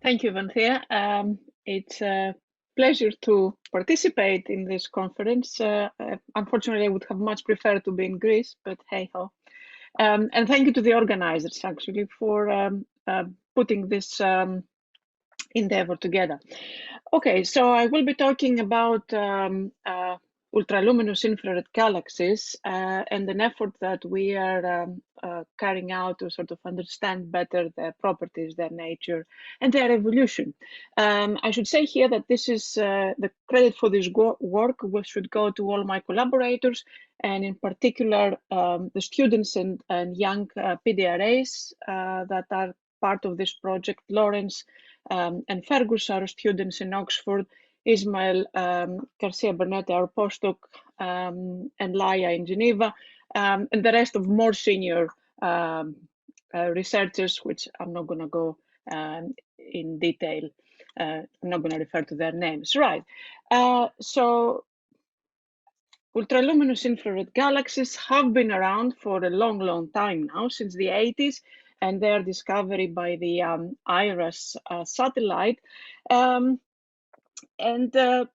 Thank you, Vanthea. It's a pleasure to participate in this conference. Unfortunately, I would have much preferred to be in Greece, but hey ho. And thank you to the organizers, actually, for putting this endeavor together. Okay, so I will be talking about ultraluminous infrared galaxies and an effort that we are carrying out to sort of understand better their properties, their nature, and their evolution. I should say here that this is the credit for this work should go to all my collaborators, and in particular the students and young PDRAs that are part of this project. Lawrence and Fergus, our students in Oxford, Ismael Garcia Bernete, our postdoc, and Laia in Geneva, and the rest of more senior researchers, which I'm not going to go in detail. I'm not going to refer to their names. Right. So ultraluminous infrared galaxies have been around for a long, long time now, since the 80s, and their discovery by the IRAS satellite. And they're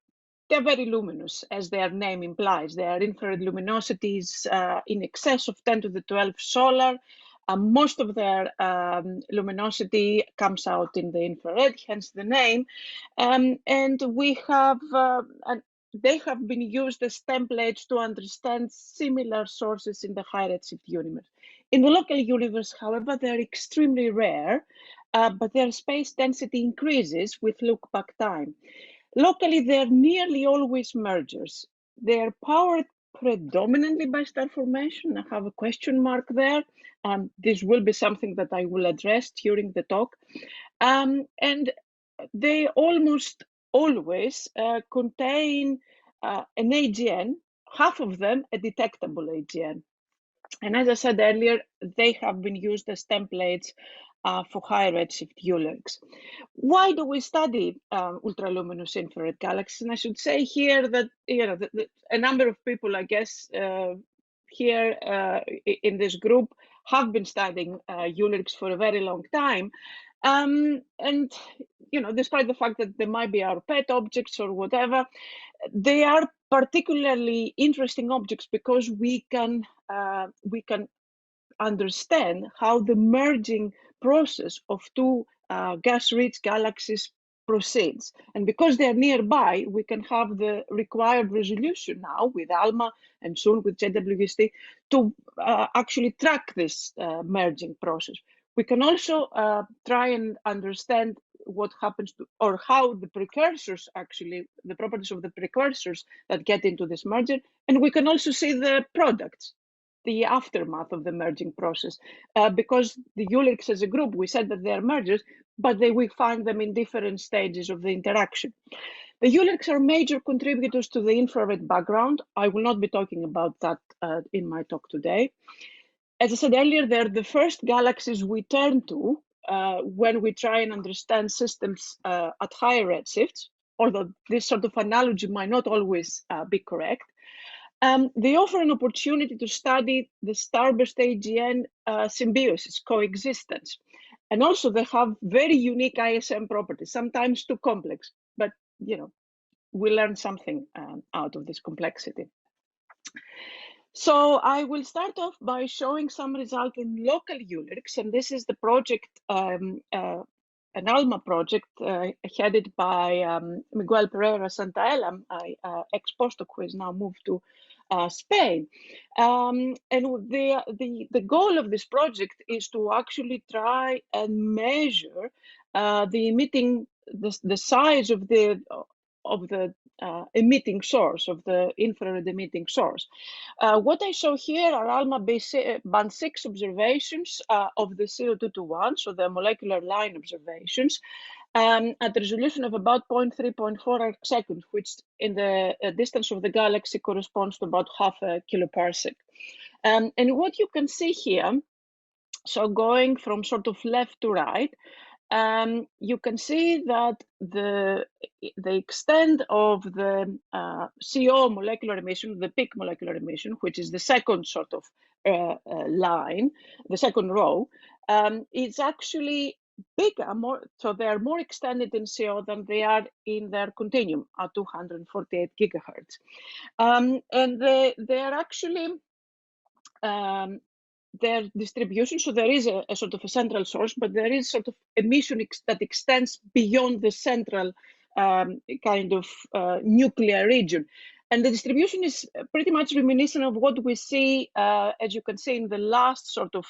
very luminous, as their name implies. They are infrared luminosities in excess of 10 to the 12 solar. Most of their luminosity comes out in the infrared, hence the name. And we have, they have been used as templates to understand similar sources in the high redshift universe. In the local universe, however, they're extremely rare, but their space density increases with look-back time. Locally, they're nearly always mergers. They're powered predominantly by star formation. I have a question mark there. This will be something that I will address during the talk. And they almost always contain an AGN, half of them a detectable AGN. And as I said earlier, they have been used as templates for high redshift Eulers. Why do we study ultraluminous infrared galaxies? And I should say here that a number of people, I guess, here in this group have been studying Eulers for a very long time. And despite the fact that they might be our pet objects or whatever, they are particularly interesting objects because we can understand how the merging process of two gas-rich galaxies proceeds. And because they're nearby, we can have the required resolution now with ALMA and soon with JWST to actually track this merging process. We can also try and understand what happens to, or how the precursors actually, the properties of the precursors that get into this merger. And we can also see the products, the aftermath of the merging process, because the Eulers as a group, we said that they are mergers, but we find them in different stages of the interaction. The Eulers are major contributors to the infrared background. I will not be talking about that in my talk today. As I said earlier, they're the first galaxies we turn to when we try and understand systems at higher redshifts, although this sort of analogy might not always be correct. They offer an opportunity to study the starburst AGN symbiosis, coexistence. And also they have very unique ISM properties, sometimes too complex, but we learn something out of this complexity. So I will start off by showing some results in local Eulers, and this is the project, an ALMA project headed by Miguel Pereira Santaella, ex-postdoc who has now moved to Spain. And the goal of this project is to actually try and measure the size of the emitting source, of the infrared emitting source. What I show here are ALMA band 6 observations of the CO2 to 1, so the molecular line observations, at the resolution of about 0.3, 0.4 seconds, which in the distance of the galaxy corresponds to about half a kiloparsec. And what you can see here, so going from sort of left to right, you can see that the extent of the CO molecular emission, the peak molecular emission, which is the second sort of line, the second row, is actually bigger, so they are more extended in CO than they are in their continuum at 248 gigahertz. And they are actually their distribution. So there is a sort of a central source, but there is sort of emission that extends beyond the central kind of nuclear region. And the distribution is pretty much reminiscent of what we see, as you can see in the last sort of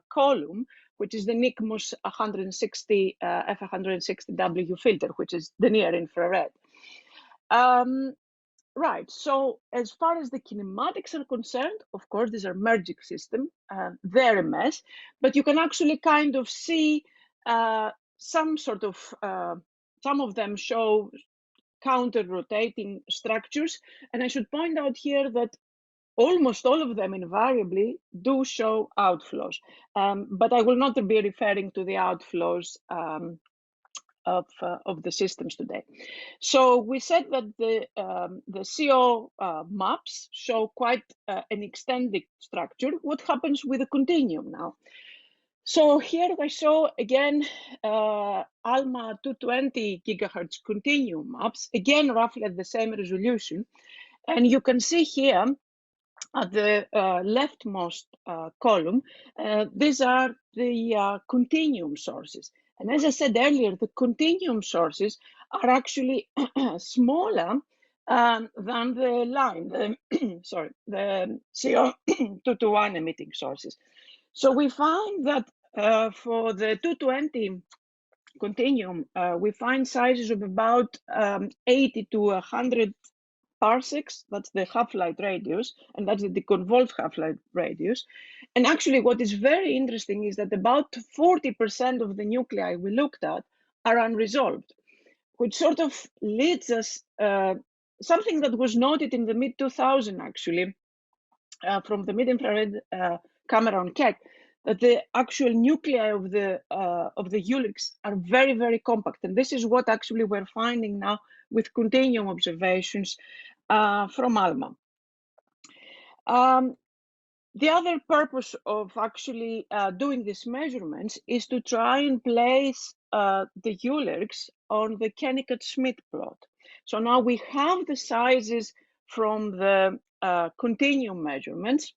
column, which is the NICMOS 160 F160W filter, which is the near infrared. Right, so as far as the kinematics are concerned, of course, these are merging systems, they're a mess, but you can actually kind of see some sort of, some of them show counter-rotating structures. And I should point out here that almost all of them invariably do show outflows, but I will not be referring to the outflows of the systems today. So we said that the CO maps show quite an extended structure. What happens with the continuum now? So here I show again ALMA 220 gigahertz continuum maps, again roughly at the same resolution. And you can see here at the leftmost column, these are the continuum sources. And as I said earlier, the continuum sources are actually smaller than the line, the CO221 emitting sources. So we find that for the 220 continuum, we find sizes of about 80 to 100 parsecs. That's the half-light radius, and that's the deconvolved half-light radius. And actually, what is very interesting is that about 40% of the nuclei we looked at are unresolved, which sort of leads us something that was noted in the mid-2000s, actually, from the mid-infrared camera on Keck, that the actual nuclei of the Euler's are very, very compact. And this is what actually we're finding now with continuum observations from ALMA. The other purpose of actually doing these measurements is to try and place the Euler's on the Kennicutt-Schmidt plot. So now we have the sizes from the continuum measurements.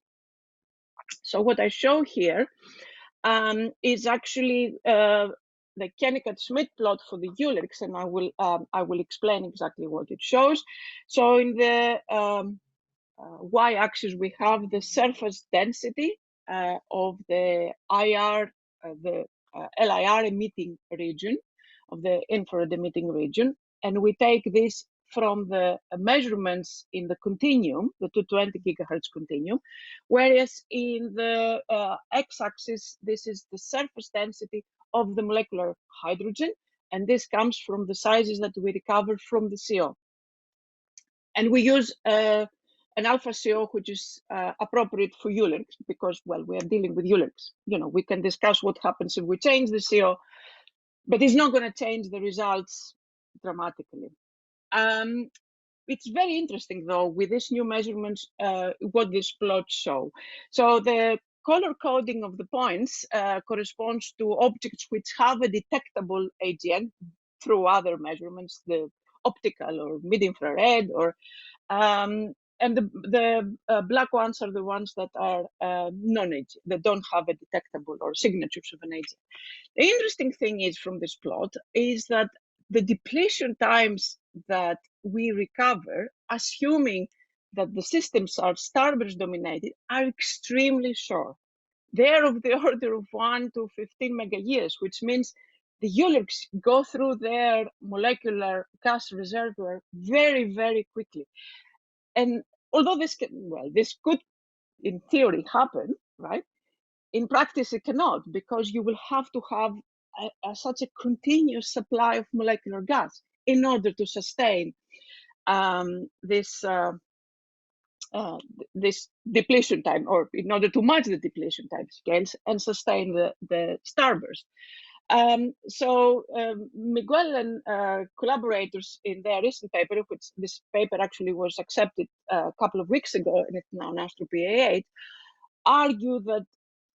So what I show here is actually the Kennicutt-Schmidt plot for the Euler's, and I will explain exactly what it shows. So in the y-axis we have the surface density of the IR, the LIR emitting region, of the infrared emitting region, and we take this from the measurements in the continuum, the 220 gigahertz continuum, whereas in the x-axis, this is the surface density of the molecular hydrogen, and this comes from the sizes that we recovered from the CO. And we use an alpha CO, which is appropriate for Euler's, because, well, we are dealing with Euler's. You know, we can discuss what happens if we change the CO, but it's not going to change the results dramatically. It's very interesting, though, with these new measurements, what these plots show. So the color coding of the points corresponds to objects which have a detectable AGN through other measurements, the optical or mid-infrared, or and the black ones are the ones that are non-AGN, that don't have a detectable or signatures of an AGN. The interesting thing is from this plot is that the depletion times that we recover, assuming that the systems are starburst dominated, are extremely short. They're of the order of 1 to 15 megayears, which means the Euler's go through their molecular gas reservoir very, very quickly. And although this could, in theory, happen, right? In practice, it cannot, because you will have to have such a continuous supply of molecular gas in order to sustain this depletion time, or in order to match the depletion time scales and sustain the starburst. So Miguel and collaborators in their recent paper, which this paper actually was accepted a couple of weeks ago, and it's now in Astro PA8, argue that,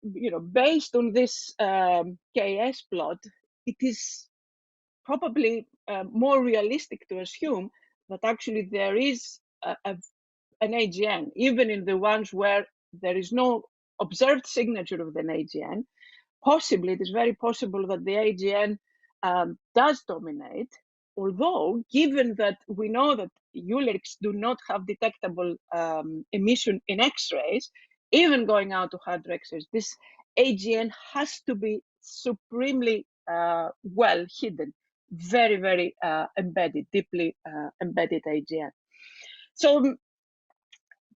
you know, based on this KS plot, it is probably more realistic to assume that actually there is an AGN, even in the ones where there is no observed signature of an AGN. Possibly, it is very possible that the AGN does dominate, although given that we know that Eulerics do not have detectable emission in X-rays, even going out to hard X-rays, this AGN has to be supremely well hidden, very, very embedded, deeply embedded AGN. So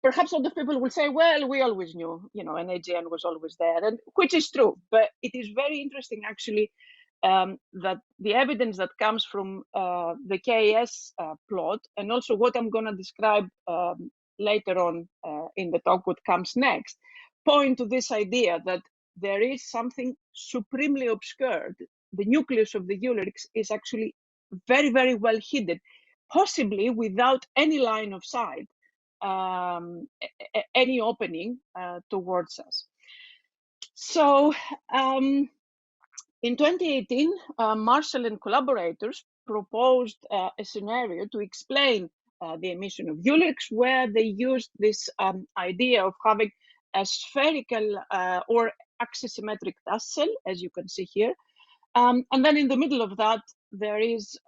perhaps other people will say, well, we always knew, an AGN was always there, and which is true. But it is very interesting, actually, that the evidence that comes from the KS plot, and also what I'm going to describe later on in the talk, what comes next, point to this idea that there is something supremely obscured. The nucleus of the Eulerics is actually very, very well hidden, possibly without any line of sight. Any opening towards us. So in 2018, Marshall and collaborators proposed a scenario to explain the emission of Eulerics, where they used this idea of having a spherical or axisymmetric dust cell, as you can see here. And then in the middle of that, there is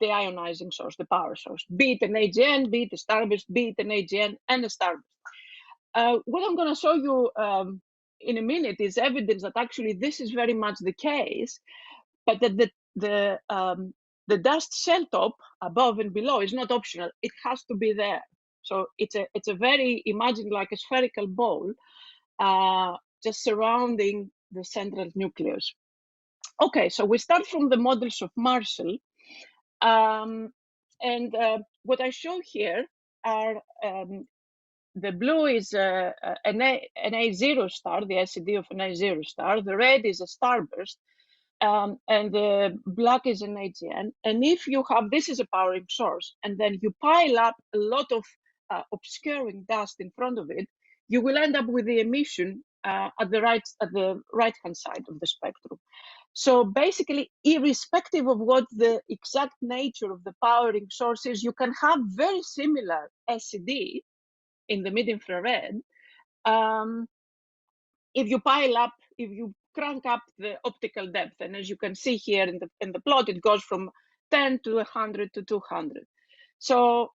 the ionizing source, the power source, be it an AGN, be it a starburst, be it an AGN and a starburst. What I'm going to show you in a minute is evidence that actually this is very much the case, but that the dust shell top above and below is not optional. It has to be there. So it's a very, imagine like a spherical ball just surrounding the central nucleus. Okay, so we start from the models of Marshall. And what I show here are the blue is an A0 star, the SED of an A0 star. The red is a starburst, and the black is an AGN. And if you have, this is a powering source, and then you pile up a lot of obscuring dust in front of it, you will end up with the emission at the right-hand side of the spectrum. So basically, irrespective of what the exact nature of the powering source is, you can have very similar SED in the mid-infrared if you pile up, if you crank up the optical depth. And as you can see here in the plot, it goes from 10 to 100 to 200. So,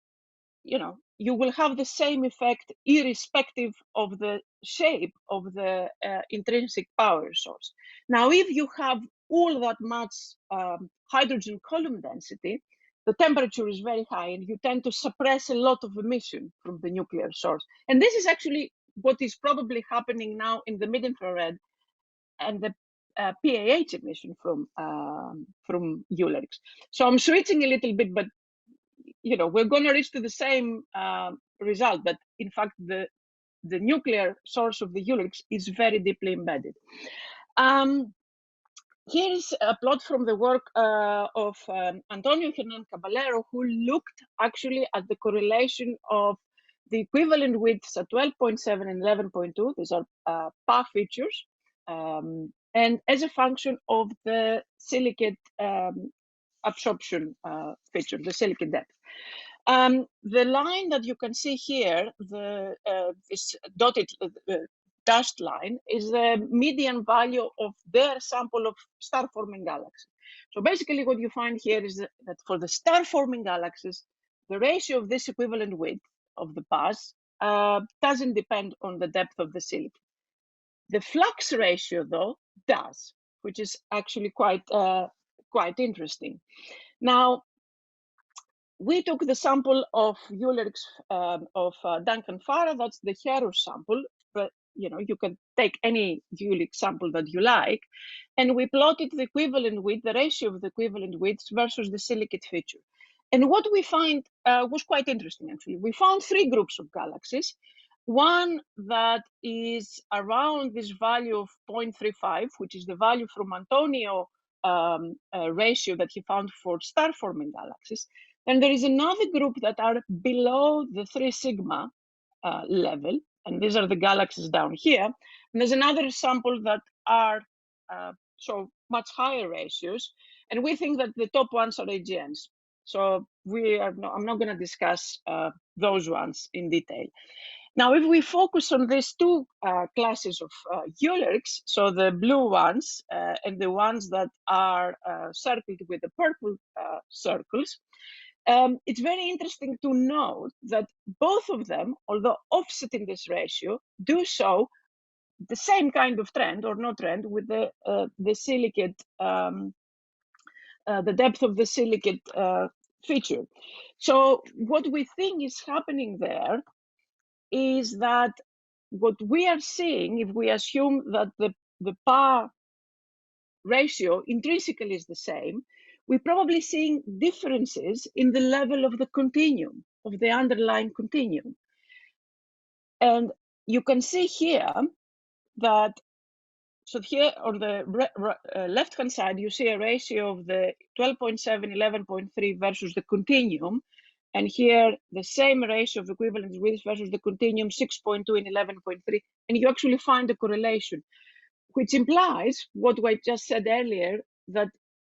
you will have the same effect irrespective of the shape of the intrinsic power source. Now, if you have all that much hydrogen column density, the temperature is very high and you tend to suppress a lot of emission from the nuclear source. And this is actually what is probably happening now in the mid-infrared and the PAH emission from Eulerics. So I'm switching a little bit, but we're going to reach to the same result, that in fact the nuclear source of the Eulerics is very deeply embedded. Here is a plot from the work of Antonio Hernan Caballero, who looked actually at the correlation of the equivalent widths at 12.7 and 11.2. These are PA features, and as a function of the silicate absorption feature, the silicate depth. The line that you can see here, this dotted dashed line, is the median value of their sample of star-forming galaxies. So basically what you find here is that for the star-forming galaxies, the ratio of this equivalent width of the pass doesn't depend on the depth of the silicate. The flux ratio, though, does, which is actually quite interesting. Now, we took the sample of Eulerics of Duncan Farah. That's the HelAS sample, but you can take any Euleric sample that you like, and we plotted the equivalent width, the ratio of the equivalent widths versus the silicate feature. And what we find was quite interesting, actually. We found three groups of galaxies. One that is around this value of 0.35, which is the value from Antonio ratio that he found for star-forming galaxies. And there is another group that are below the 3 sigma level, and these are the galaxies down here. And there's another sample that are so much higher ratios, and we think that the top ones are AGNs. So I'm not going to discuss those ones in detail. Now, if we focus on these two classes of Eulers, so the blue ones and the ones that are circled with the purple circles, it's very interesting to note that both of them, although offsetting this ratio, do show the same kind of trend or no trend with the silicate, the depth of the silicate feature. So what we think is happening there is that what we are seeing, if we assume that the power ratio intrinsically is the same, we're probably seeing differences in the level of the continuum, of the underlying continuum. And you can see here that, so here on the left-hand side, you see a ratio of the 12.7, 11.3 versus the continuum. And here, the same ratio of equivalence width versus the continuum, 6.2 and 11.3. And you actually find a correlation, which implies what I just said earlier, that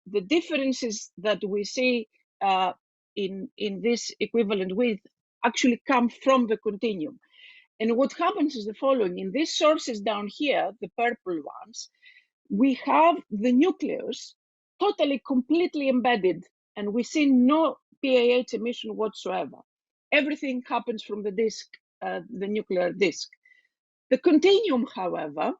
the differences that we see in this equivalent width actually come from the continuum. And what happens is the following. In these sources down here, the purple ones, we have the nucleus totally, completely embedded, and we see no PAH emission whatsoever. Everything happens from the disk, the nuclear disk. The continuum, however,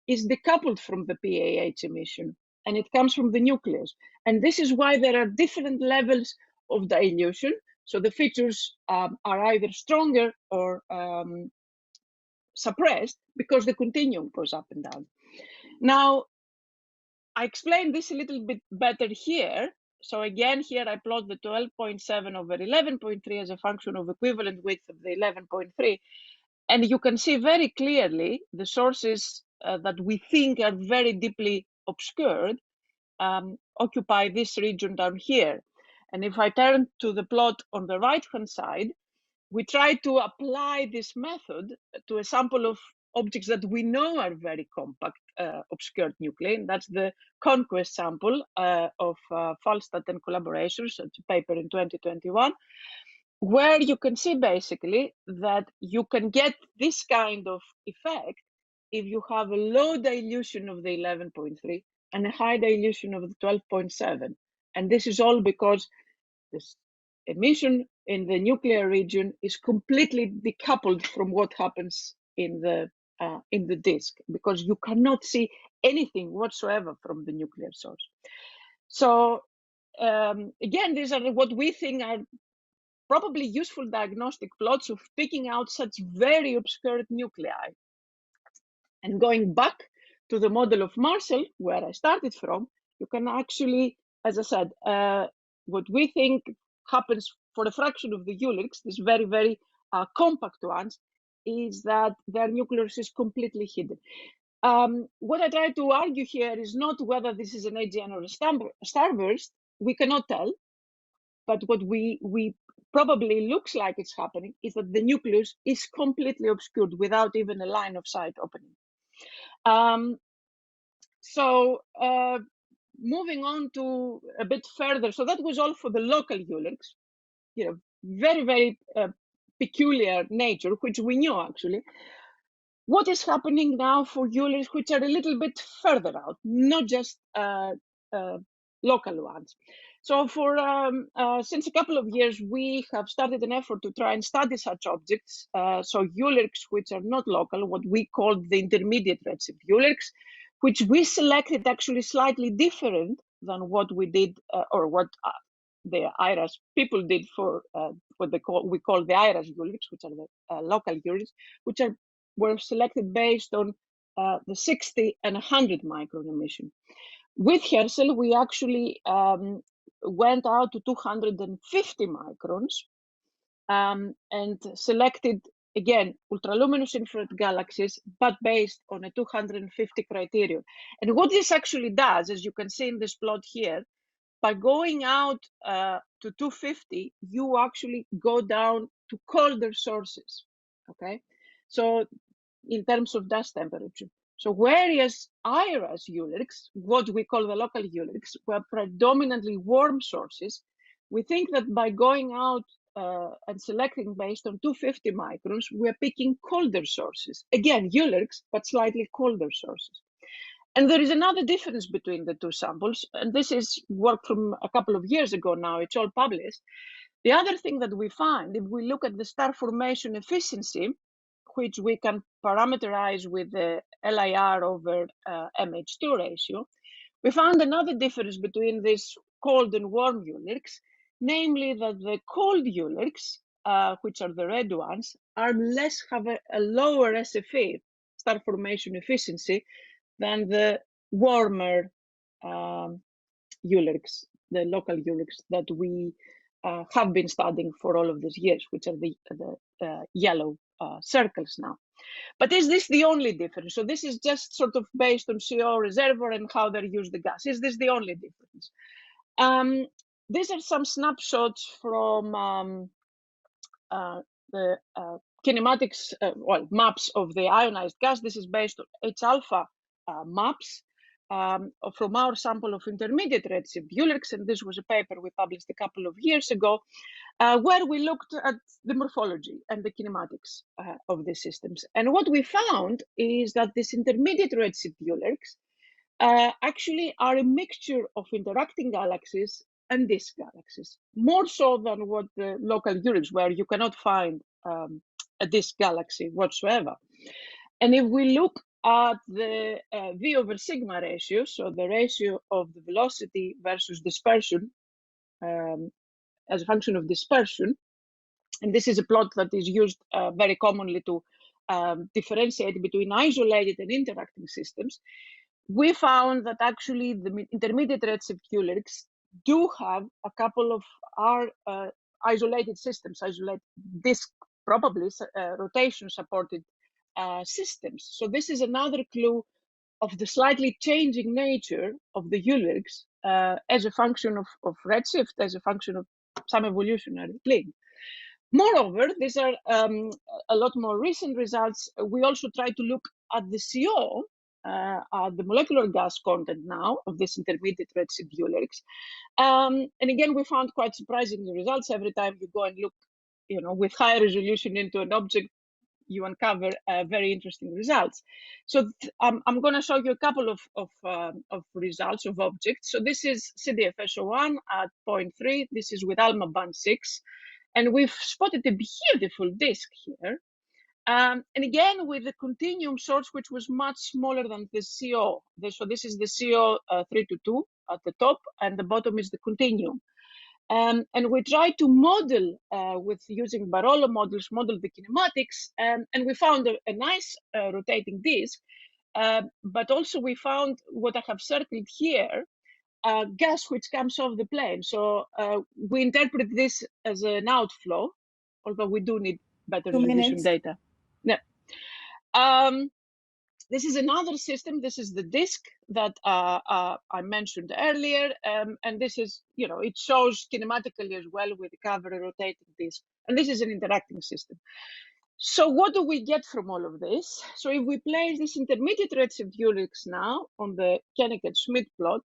is decoupled from the PAH emission, and it comes from the nucleus. And this is why there are different levels of dilution. So the features are either stronger or suppressed because the continuum goes up and down. Now, I explained this a little bit better here. So again, here I plot the 12.7 over 11.3 as a function of equivalent width of the 11.3. And you can see very clearly the sources that we think are very deeply obscured occupy this region down here. And if I turn to the plot on the right-hand side, we try to apply this method to a sample of objects that we know are very compact, obscured nuclei. And that's the Conquest sample of Falstad and collaborators. It's a paper in 2021, where you can see basically that you can get this kind of effect if you have a low dilution of the 11.3 and a high dilution of the 12.7. And this is all because this emission in the nuclear region is completely decoupled from what happens in the disk, because you cannot see anything whatsoever from the nuclear source. So again, these are what we think are probably useful diagnostic plots of picking out such very obscured nuclei. And going back to the model of Marshall, where I started from, you can actually, as I said, what we think happens for a fraction of the Eulers, these very, very compact ones, is that their nucleus is completely hidden. What I try to argue here is not whether this is an AGN or a starburst. We cannot tell. But what we probably looks like it's happening is that the nucleus is completely obscured without even a line of sight opening. Moving on to a bit further, so that was all for the local Eulers, very, very peculiar nature, which we knew actually. What is happening now for Eulers which are a little bit further out, not just local ones? So for since a couple of years, we have started an effort to try and study such objects. So Eulers which are not local, what we call the intermediate redshift Eulers, which we selected actually slightly different than what we did, or what the IRAS people did for what we call the IRAS Eulers, which are the local Eulers, which were selected based on the 60 and 100 micron emission. With HelAS, we actually went out to 250 microns and selected, again, ultraluminous infrared galaxies, but based on a 250 criterion. And what this actually does, as you can see in this plot here, by going out to 250, you actually go down to colder sources, okay? So in terms of dust temperature. So whereas IRA's Eulerks, what we call the local Eulerks, were predominantly warm sources, we think that by going out and selecting based on 250 microns, we're picking colder sources. Again, Eulerks, but slightly colder sources. And there is another difference between the two samples, and this is work from a couple of years ago now, it's all published. The other thing that we find, if we look at the star formation efficiency, which we can parameterize with the LIR over MH2 ratio, we found another difference between these cold and warm Eulerks, namely that the cold Eulerks, which are the red ones, have a lower SFE, star formation efficiency, than the warmer Eulerks, the local Eulerks that we have been studying for all of these years, which are the yellow circles now. But is this the only difference? So this is just sort of based on CO reservoir and how they use the gas. Is this the only difference? These are some snapshots from the kinematics, maps of the ionized gas. This is based on H-alpha maps from our sample of intermediate redshift Eulerks, and this was a paper we published a couple of years ago, where we looked at the morphology and the kinematics of these systems. And what we found is that these intermediate redshift Eulerks actually are a mixture of interacting galaxies and disk galaxies, more so than what the local Eulerks, where you cannot find a disk galaxy whatsoever. And if we look at the V over sigma ratio, so the ratio of the velocity versus dispersion as a function of dispersion, and this is a plot that is used very commonly to differentiate between isolated and interacting systems, we found that actually the intermediate redshift Eulerks do have a couple of our isolated systems, isolated disk, probably rotation-supported systems. So this is another clue of the slightly changing nature of the Eulerks as a function of redshift, as a function of some evolutionary link. Moreover, these are a lot more recent results. We also try to look at the CO, the molecular gas content now of this intermediate redshift Eulerks. And again, we found quite surprising results. Every time you go and look, with high resolution into an object, you uncover very interesting results. So I'm going to show you a couple of results of objects. So this is CDFSO1 at 0.3. This is with ALMA band 6. And we've spotted a beautiful disk here. And again, with the continuum source, which was much smaller than the CO. So this is the CO 322 at the top, and the bottom is the continuum. And we tried to model with using Barolo models, model the kinematics, and we found a nice rotating disk. But also we found what I have circled here, gas which comes off the plane. So we interpret this as an outflow, although we do need better resolution data. Yeah. This is another system. This is the disk that I mentioned earlier. And this is, it shows kinematically as well with cover a rotating disk. And this is an interacting system. So what do we get from all of this? So if we place this intermediate redshift Eulerks now on the Koenig-Schmidt plot,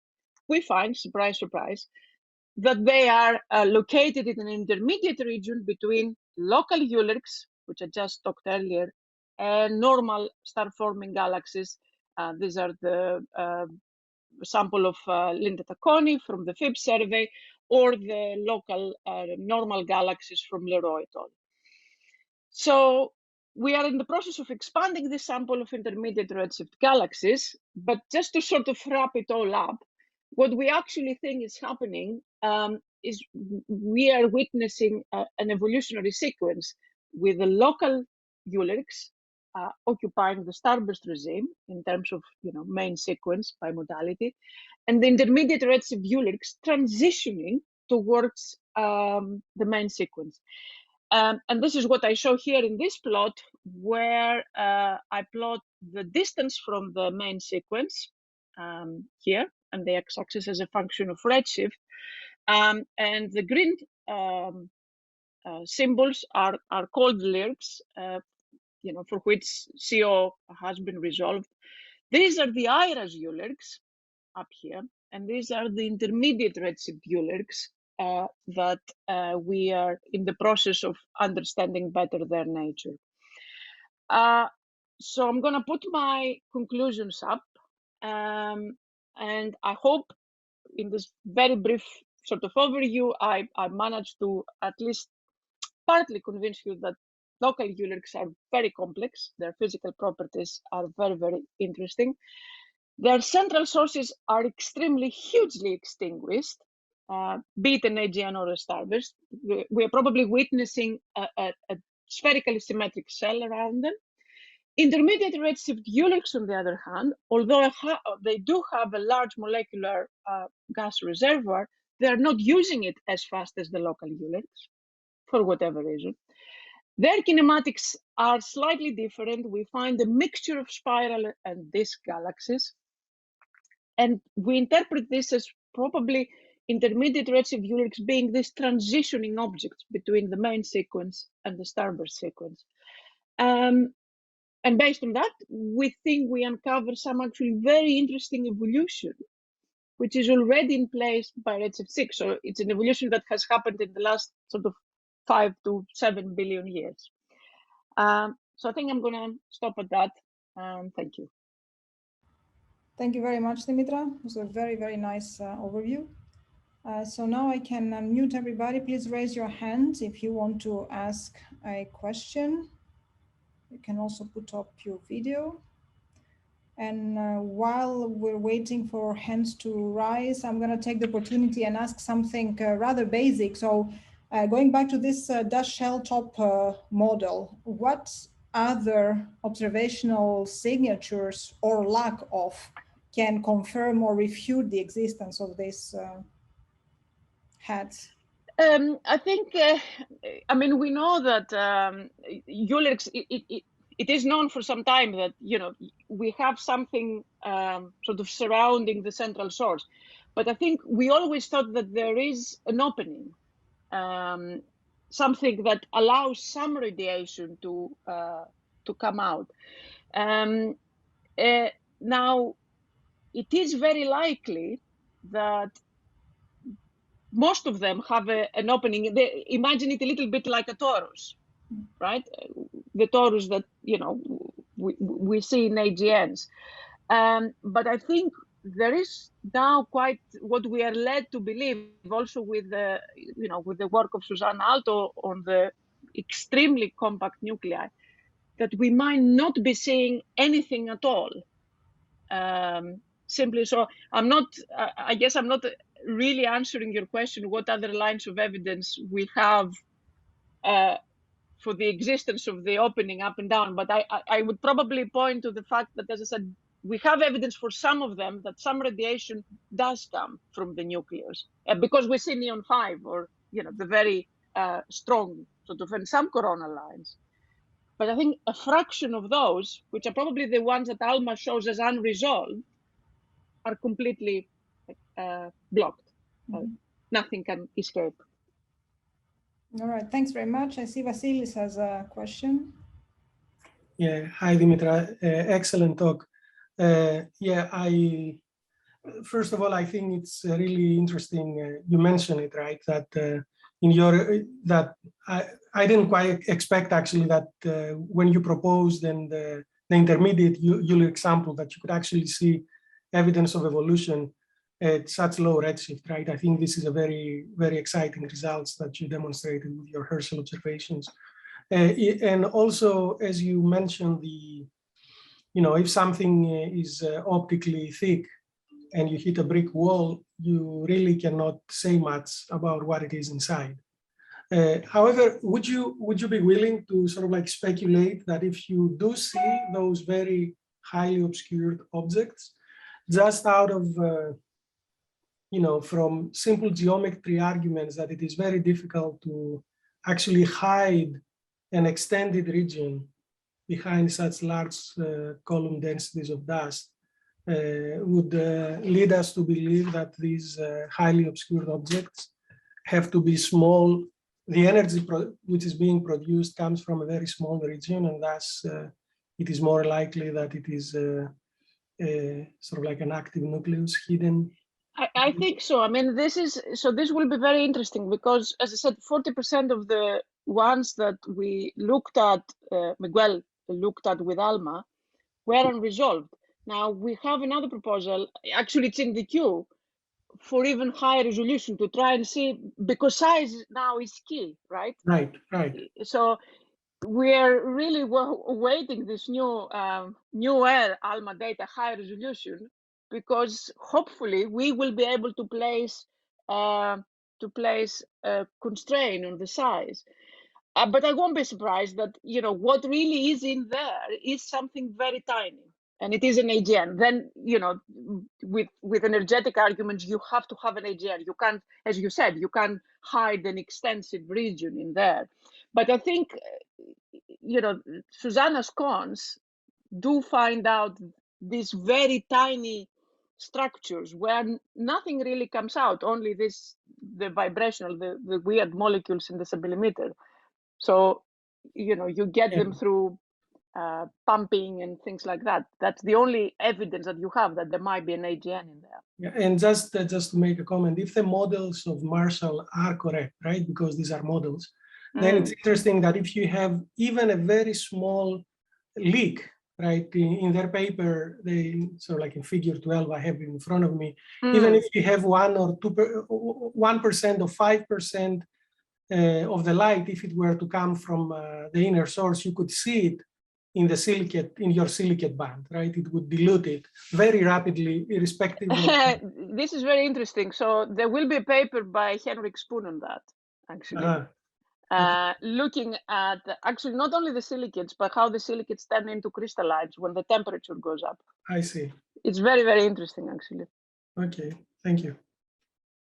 we find, surprise, surprise, that they are located in an intermediate region between local Eulerks, which I just talked earlier, and normal star-forming galaxies. These are the sample of Linda Tacconi from the FIB survey, or the local normal galaxies from Leroy et al. So we are in the process of expanding this sample of intermediate redshift galaxies, but just to sort of wrap it all up, what we actually think is happening is we are witnessing an evolutionary sequence with the local Eulerks occupying the starburst regime in terms of main sequence by modality, and the intermediate redshift Eulerks transitioning towards the main sequence. And this is what I show here in this plot, where I plot the distance from the main sequence here, and the x-axis as a function of redshift. And the green symbols are called lyrics, for which CO has been resolved. These are the IRAS Eulerks up here, and these are the intermediate redshift Eulerks that we are in the process of understanding better their nature. So I'm going to put my conclusions up, and I hope in this very brief sort of overview, I managed to at least partly convince you that local Eulerks are very complex. Their physical properties are very, very interesting. Their central sources are extremely hugely extinguished, be it an AGN or a starburst. We are probably witnessing a spherically symmetric shell around them. Intermediate redshift Eulerks, on the other hand, although they do have a large molecular gas reservoir, they are not using it as fast as the local Eulerks, for whatever reason. Their kinematics are slightly different. We find a mixture of spiral and disk galaxies. And we interpret this as probably intermediate redshift Eulerks being these transitioning objects between the main sequence and the starburst sequence. And based on that, we think we uncover some actually very interesting evolution, which is already in place by redshift 6. So it's an evolution that has happened in the last sort of 5 to 7 billion years. So I think I'm going to stop at that. Thank you. Thank you very much, Dimitra. It was a very, very nice overview. So now I can unmute everybody. Please raise your hand if you want to ask a question. You can also put up your video. And while we're waiting for hands to rise, I'm going to take the opportunity and ask something rather basic. So going back to this dust shell top model, what other observational signatures or lack of can confirm or refute the existence of these heads? I think, I mean, we know that Eulerks, it is known for some time that, you know, we have something sort of surrounding the central source. But I think we always thought that there is an opening, something that allows some radiation to come out. Now, it is very likely that most of them have an opening. Imagine it a little bit like a torus, right? The torus that, you know, we see in AGNs. But I think there is now quite what we are led to believe, also with the, you know, with the work of Susanna Alto on the extremely compact nuclei, that we might not be seeing anything at all. Simply, so I'm not, I guess I'm not really answering your question, what other lines of evidence we have for the existence of the opening up and down. But I would probably point to the fact that, as I said, we have evidence for some of them that some radiation does come from the nucleus, because we see neon 5 or, you know, the very strong sort of, and some coronal lines. But I think a fraction of those, which are probably the ones that ALMA shows as unresolved, are completely blocked. Nothing can escape. All right, thanks very much. I see Vasilis has a question. Yeah, hi Dimitra, excellent talk. First of all, I think it's really interesting. You mentioned it, right? That I didn't quite expect actually that when you proposed and the intermediate Euler example that you could actually see evidence of evolution at such low redshift, right? I think this is a very, very exciting results that you demonstrated with your Herschel observations. And also, as you mentioned, if something is optically thick and you hit a brick wall, you really cannot say much about what it is inside. However, would you be willing to sort of like speculate that if you do see those very highly obscured objects, just out of from simple geometry arguments, that it is very difficult to actually hide an extended region behind such large column densities of dust, would lead us to believe that these highly obscured objects have to be small. The energy which is being produced comes from a very small region, and thus it is more likely that it is sort of like an active nucleus hidden? I think so. I mean, this will be very interesting because, as I said, 40% of the ones that we looked at, Miguel looked at with ALMA, were unresolved. Now we have another proposal. Actually, it's in the queue for even higher resolution to try and see, because size now is key, right? Right. So we're really awaiting this new ALMA data, high resolution, because hopefully we will be able to place a constraint on the size. But I won't be surprised that what really is in there is something very tiny, and it is an AGN. Then with energetic arguments, you have to have an AGN. You can't, as you said, you can't hide an extensive region in there. But I think Susanna's cons do find out these very tiny structures where nothing really comes out, only the vibrational, the weird molecules in the submillimeter. So you get them through pumping and things like that. That's the only evidence that you have that there might be an AGN in there. Yeah, and just to make a comment, if the models of Marshall are correct, right, because these are models, then it's interesting that if you have even a very small leak, right, in their paper, they sort of like in figure 12, I have it in front of me, even if you have 1% or 1% or 5% of the light, if it were to come from the inner source, you could see it in the silicate, in your silicate band, right? It would dilute it very rapidly, irrespective of... This is very interesting. So there will be a paper by Henrik Spoon on that, actually. Looking at actually not only the silicates, but how the silicates turn into crystallites when the temperature goes up. I see. It's very, very interesting, actually. Okay, thank you.